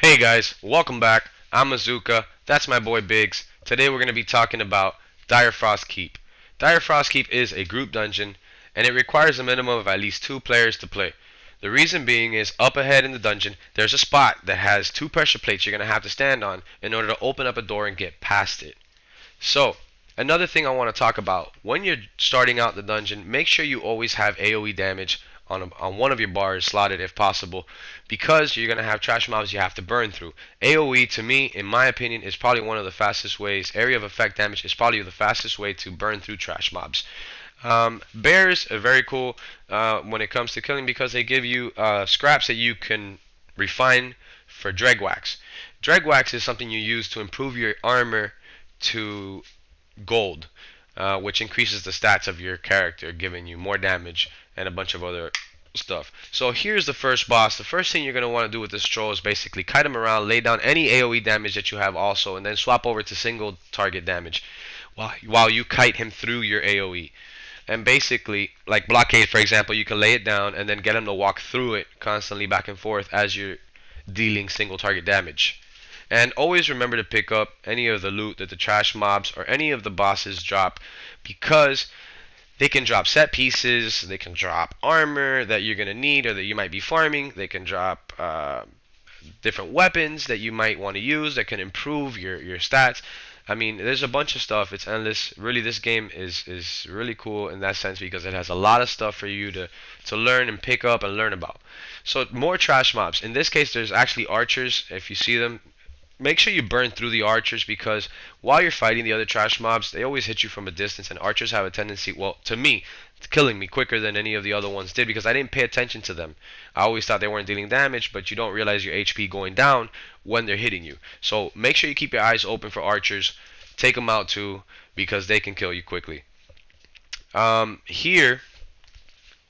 Hey guys, welcome back. I'm Azuka. That's my boy Biggs. Today we're going to be talking about Direfrost Keep. Direfrost Keep is a group dungeon and it requires a minimum of at least 2 players to play. The reason being is up ahead in the dungeon there's a spot that has 2 pressure plates you're going to have to stand on in order to open up a door and get past it. So, another thing I want to talk about, when you're starting out the dungeon, make sure you always have AoE damage on one of your bars slotted if possible, because you're going to have trash mobs you have to burn through. AoE, to me, in my opinion, is probably one of the fastest ways. Area of effect damage is probably the fastest way to burn through trash mobs. Bears are very cool when it comes to killing because they give you scraps that you can refine for dreg wax. Dreg wax is something you use to improve your armor to gold, which increases the stats of your character, giving you more damage and a bunch of other stuff. So here's the first boss. The first thing you're going to want to do with this troll is basically kite him around, lay down any AoE damage that you have also, and then swap over to single target damage while you kite him through your AoE. And basically, like blockade for example, you can lay it down and then get him to walk through it constantly back and forth as you're dealing single target damage. And always remember to pick up any of the loot that the trash mobs or any of the bosses drop, because they can drop set pieces, they can drop armor that you're going to need or that you might be farming, they can drop different weapons that you might want to use that can improve your stats. I mean, there's a bunch of stuff. It's endless. Really, this game is really cool in that sense because it has a lot of stuff for you to learn and pick up and learn about. So more trash mobs. In this case, there's actually archers. If you see them, make sure you burn through the archers, because while you're fighting the other trash mobs, they always hit you from a distance, and archers have a tendency, well, to me, killing me quicker than any of the other ones did because I didn't pay attention to them. I always thought they weren't dealing damage, but you don't realize your HP going down when they're hitting you. So make sure you keep your eyes open for archers. Take them out too, because they can kill you quickly. Here,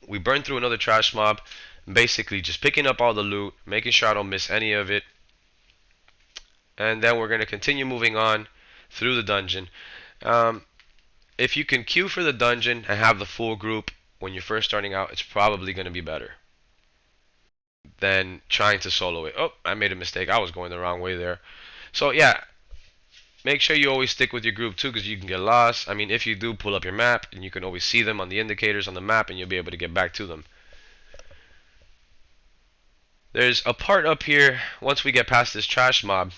we burn through another trash mob, basically just picking up all the loot, making sure I don't miss any of it, and then we're going to continue moving on through the dungeon. Um, if you can queue for the dungeon and have the full group when you're first starting out, it's probably going to be better than trying to solo it. Oh, I made a mistake. I was going the wrong way there. So yeah, make sure you always stick with your group too, because you can get lost. I mean, if you do pull up your map, and you can always see them on the indicators on the map, and you'll be able to get back to them. There's a part up here once we get past this trash mob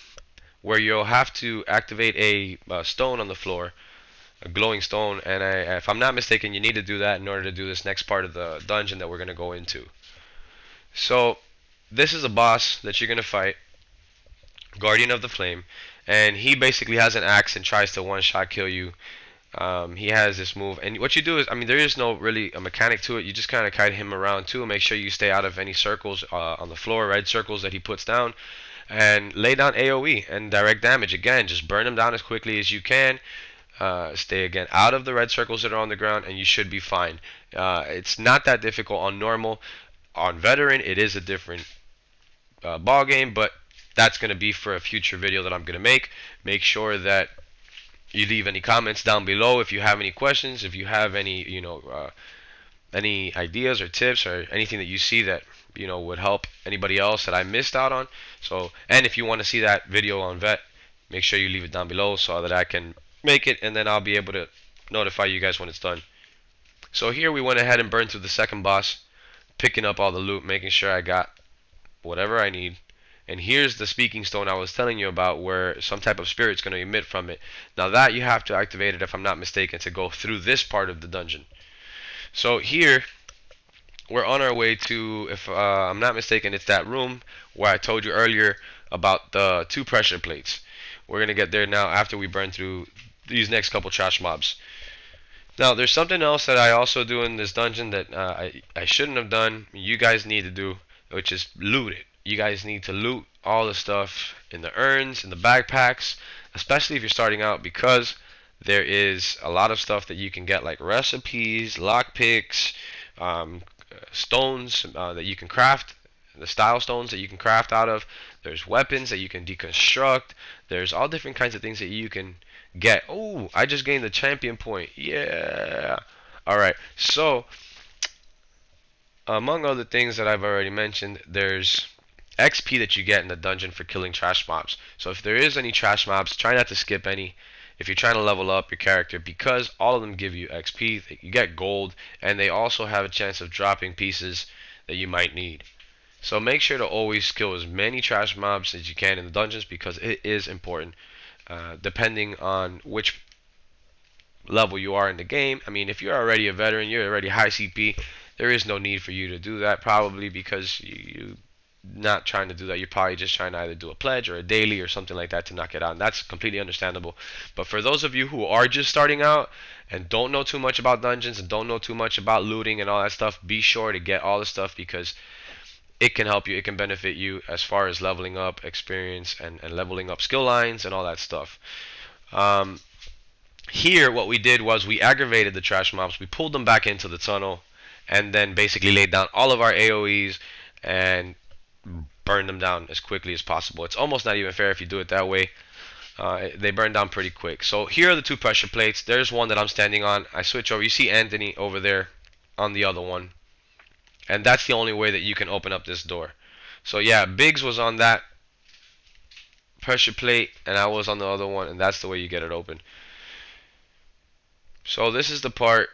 where you'll have to activate a stone on the floor, a glowing stone, and if I'm not mistaken, you need to do that in order to do this next part of the dungeon that we're going to go into. So this is a boss that you're going to fight, Guardian of the Flame, and he basically has an axe and tries to one-shot kill you. He has this move, and what you do is, I mean, there is no really a mechanic to it. You just kind of kite him around too, and make sure you stay out of any circles on the floor, red circles that he puts down, and lay down AoE and direct damage. Again, just burn them down as quickly as you can. Stay again out of the red circles that are on the ground, and you should be fine. It's not that difficult on normal. On veteran, it is a different ball game, but that's going to be for a future video that I'm going to make. Make sure that you leave any comments down below if you have any questions, if you have any, any ideas or tips or anything that you see that would help anybody else that I missed out on. So, and if you want to see that video on vet, make sure you leave it down below so that I can make it, and then I'll be able to notify you guys when it's done. So here we went ahead and burned through the second boss, picking up all the loot, making sure I got whatever I need. And here's the speaking stone I was telling you about, where some type of spirit's going to emit from it. Now that you have to activate it, if I'm not mistaken, to go through this part of the dungeon. So here, we're on our way to, if I'm not mistaken, it's that room where I told you earlier about the 2 pressure plates. We're going to get there now after we burn through these next couple trash mobs. Now, there's something else that I also do in this dungeon that I shouldn't have done. You guys need to do, which is loot it. You guys need to loot all the stuff in the urns, in the backpacks, especially if you're starting out, because there is a lot of stuff that you can get, like recipes, lockpicks, stones that you can craft, the style stones that you can craft out of. There's weapons that you can deconstruct. There's all different kinds of things that you can get. Oh, I just gained the champion point. Yeah. Alright, so among other things that I've already mentioned, there's XP that you get in the dungeon for killing trash mobs. So if there is any trash mobs, try not to skip any if you're trying to level up your character, because all of them give you XP, you get gold, and they also have a chance of dropping pieces that you might need. So make sure to always kill as many trash mobs as you can in the dungeons, because it is important. Depending on which level you are in the game. I mean, if you're already a veteran, you're already high CP, there is no need for you to do that, probably because you not trying to do that. You're probably just trying to either do a pledge or a daily or something like that to knock it out. And that's completely understandable. But for those of you who are just starting out and don't know too much about dungeons and don't know too much about looting and all that stuff, be sure to get all the stuff, because it can help you. It can benefit you as far as leveling up experience and leveling up skill lines and all that stuff. Um, Here, what we did was we aggravated the trash mobs. We pulled them back into the tunnel and then basically laid down all of our AoEs and burned them down as quickly as possible. It's almost not even fair if you do it that way. They burn down pretty quick. So here are the two pressure plates. There's one that I'm standing on. I switch over. You see Anthony over there on the other one. And that's the only way that you can open up this door. So yeah, Biggs was on that pressure plate and I was on the other one, and that's the way you get it open. So this is the part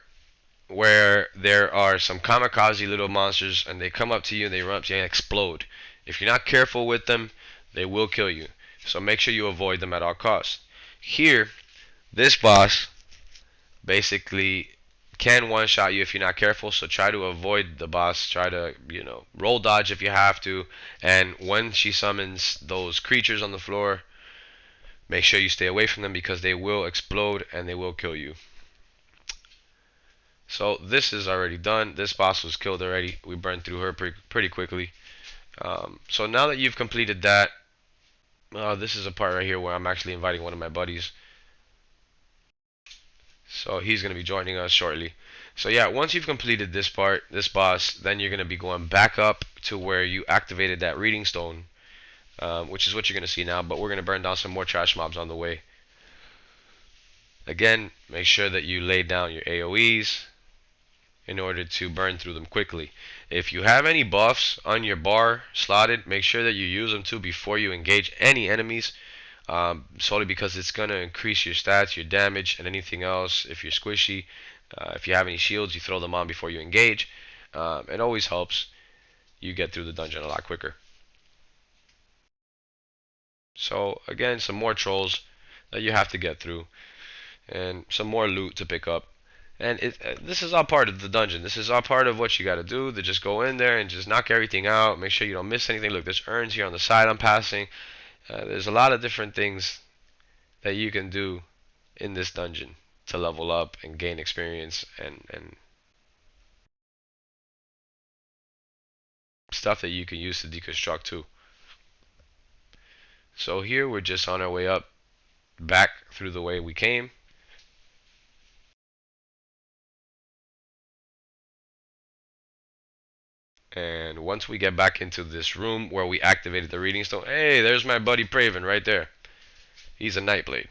where there are some kamikaze little monsters, and they come up to you and they run up to you and explode. If you're not careful with them, they will kill you. So make sure you avoid them at all costs. Here, this boss basically can one-shot you if you're not careful, so try to avoid the boss. Try to, roll dodge if you have to. And when she summons those creatures on the floor, make sure you stay away from them, because they will explode and they will kill you. So this is already done. This boss was killed already. We burned through her pretty quickly. So now that you've completed that, this is a part right here where I'm actually inviting one of my buddies. So he's going to be joining us shortly. So yeah, once you've completed this part, this boss, then you're going to be going back up to where you activated that reading stone, which is what you're going to see now. But we're going to burn down some more trash mobs on the way. Again, make sure that you lay down your AoEs in order to burn through them quickly. If you have any buffs on your bar slotted, make sure that you use them too before you engage any enemies, solely because it's going to increase your stats, your damage, and anything else. If you're squishy, if you have any shields, you throw them on before you engage. It always helps you get through the dungeon a lot quicker. So again, some more trolls that you have to get through, and some more loot to pick up. And this is all part of the dungeon. This is all part of what you got to do. To just go in there and just knock everything out. Make sure you don't miss anything. Look, there's urns here on the side I'm passing. There's a lot of different things that you can do in this dungeon to level up and gain experience and stuff that you can use to deconstruct too. So here we're just on our way up, back through the way we came. And once we get back into this room where we activated the reading stone, hey, there's my buddy Praven right there. He's a Nightblade.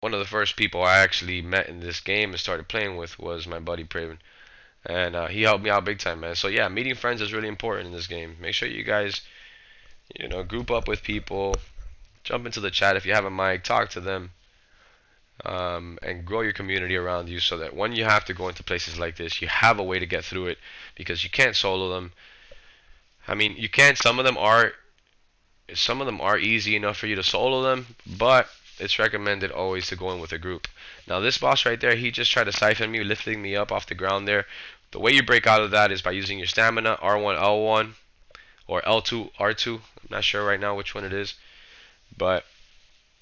One of the first people I actually met in this game and started playing with was my buddy Praven. And he helped me out big time, man. So yeah, meeting friends is really important in this game. Make sure you guys, group up with people. Jump into the chat if you have a mic. Talk to them. And grow your community around you, so that when you have to go into places like this, you have a way to get through it, because you can't solo them. I mean, you can. Some of them are easy enough for you to solo them, but it's recommended always to go in with a group. Now this boss right there, he just tried to siphon me, lifting me up off the ground there. The way you break out of that is by using your stamina, R1 L1 or L2 R2. I'm not sure right now which one it is, but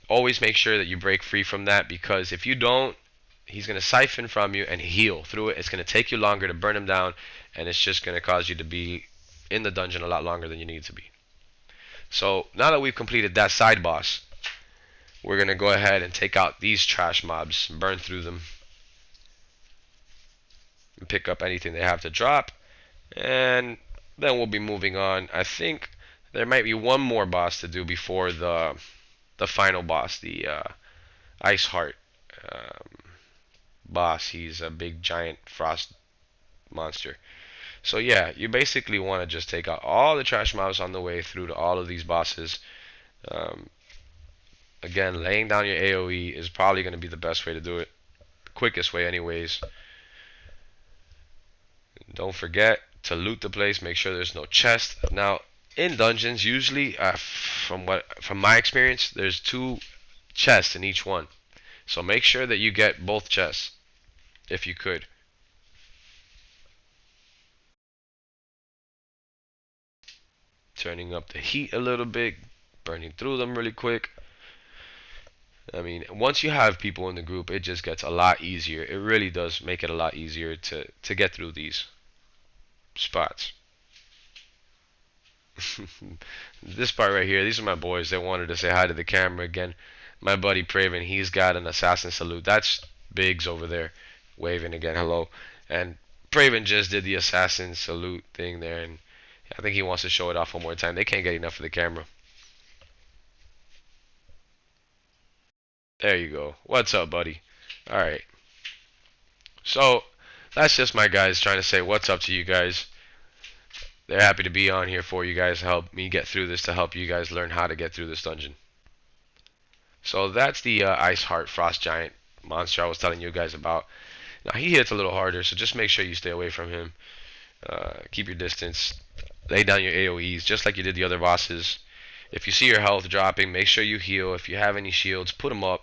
always make sure that you break free from that, because if you don't, he's going to siphon from you and heal through it. It's going to take you longer to burn him down, and it's just going to cause you to be in the dungeon a lot longer than you need to be. So now that we've completed that side boss, we're going to go ahead and take out these trash mobs, burn through them, and pick up anything they have to drop, and then we'll be moving on. I think there might be one more boss to do before the final boss, the Ice Heart boss. He's a big giant frost monster. So yeah, you basically want to just take out all the trash mobs on the way through to all of these bosses. Um, Again, laying down your AoE is probably going to be the best way to do it. Quickest way anyways. Don't forget to loot the place. Make sure there's no chest. Now, in dungeons, usually, from my experience, there's 2 chests in each one. So make sure that you get both chests if you could. Turning up the heat a little bit, burning through them really quick. I mean, once you have people in the group, it just gets a lot easier. It really does make it a lot easier to get through these spots. This part right here, these are my boys. They wanted to say hi to the camera again. My buddy Praven, he's got an assassin salute. That's Biggs over there, waving again, hello. And Praven just did the assassin salute thing there, and I think he wants to show it off one more time. They can't get enough of the camera. There you go. What's up, buddy? Alright. So, that's just my guys trying to say what's up to you guys. They're happy to be on here for you guys, help me get through this, to help you guys learn how to get through this dungeon. So that's the Ice Heart Frost Giant monster I was telling you guys about. Now he hits a little harder, so just make sure you stay away from him. Keep your distance. Lay down your AoEs just like you did the other bosses. If you see your health dropping, make sure you heal. If you have any shields, put them up.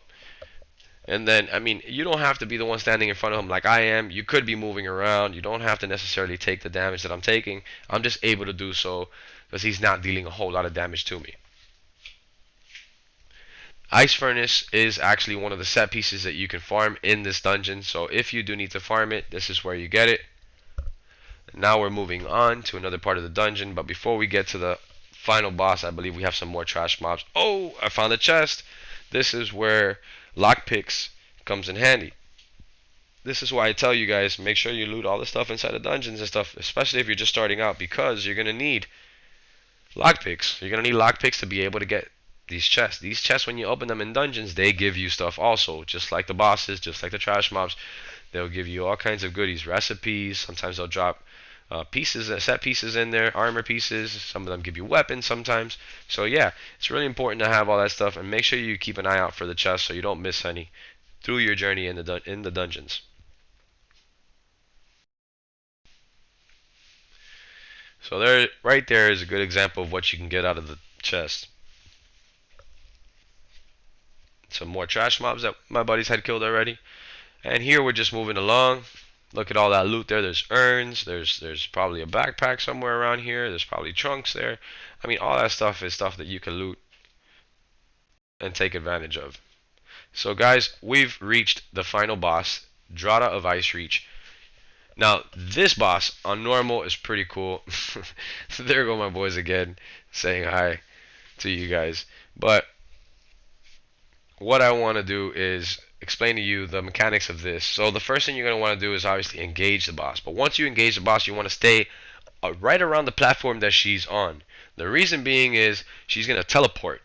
And then, I mean, you don't have to be the one standing in front of him like I am. You could be moving around. You don't have to necessarily take the damage that I'm taking. I'm just able to do so because he's not dealing a whole lot of damage to me. Ice Furnace is actually one of the set pieces that you can farm in this dungeon. So if you do need to farm it, this is where you get it. Now we're moving on to another part of the dungeon. But before we get to the final boss, I believe we have some more trash mobs. Oh, I found a chest. This is where lockpicks comes in handy. This is why I tell you guys, make sure you loot all the stuff inside the dungeons and stuff, especially if you're just starting out, because you're going to need lockpicks. You're going to need lockpicks to be able to get these chests. These chests, when you open them in dungeons, they give you stuff also, just like the bosses, just like the trash mobs. They'll give you all kinds of goodies, recipes. Sometimes they'll drop set pieces in there, armor pieces. Some of them give you weapons sometimes. So yeah, it's really important to have all that stuff, and make sure you keep an eye out for the chests so you don't miss any through your journey in the dungeons. So there, right there is a good example of what you can get out of the chest. Some more trash mobs that my buddies had killed already. And here we're just moving along. Look at all that loot there. There's urns. There's probably a backpack somewhere around here. There's probably trunks there. I mean, all that stuff is stuff that you can loot and take advantage of. So guys, we've reached the final boss, Drata of Ice Reach. Now, this boss on normal is pretty cool. There go my boys again saying hi to you guys. But what I want to do is explain to you the mechanics of this. So the first thing you're going to want to do is obviously engage the boss. But once you engage the boss, you want to stay right around the platform that she's on. The reason being is she's going to teleport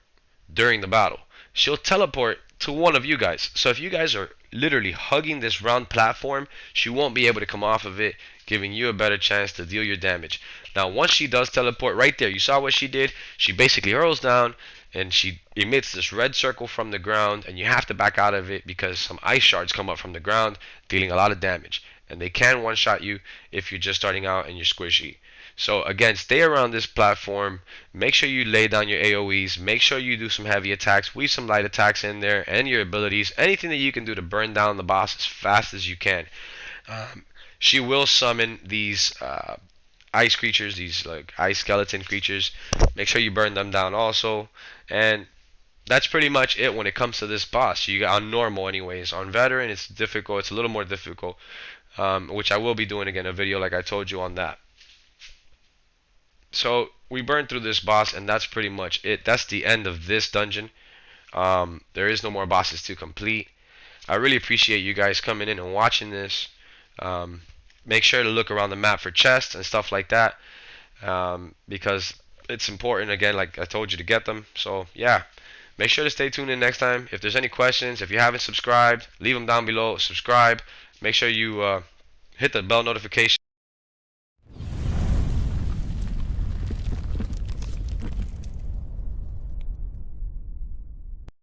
during the battle. She'll teleport to one of you guys. So if you guys are literally hugging this round platform, she won't be able to come off of it, giving you a better chance to deal your damage. Now once she does teleport right there, you saw what she did? She basically hurls down and she emits this red circle from the ground, and you have to back out of it because some ice shards come up from the ground, dealing a lot of damage. And they can one-shot you if you're just starting out and you're squishy. So again, stay around this platform. Make sure you lay down your AoEs. Make sure you do some heavy attacks. Weave some light attacks in there, and your abilities. Anything that you can do to burn down the boss as fast as you can. She will summon these ice creatures, these like ice skeleton creatures. Make sure you burn them down also. And that's pretty much it when it comes to this boss. You got on normal anyways. On veteran it's difficult. It's a little more difficult, which I will be doing again a video like I told you on that. So we burned through this boss, and that's pretty much it. That's the end of this dungeon. There is no more bosses to complete. I really appreciate you guys coming in and watching this. Make sure to look around the map for chests and stuff like that, because it's important, again, like I told you, to get them. So yeah, make sure to stay tuned in next time. If there's any questions, if you haven't subscribed, leave them down below. Subscribe. Make sure you hit the bell notification.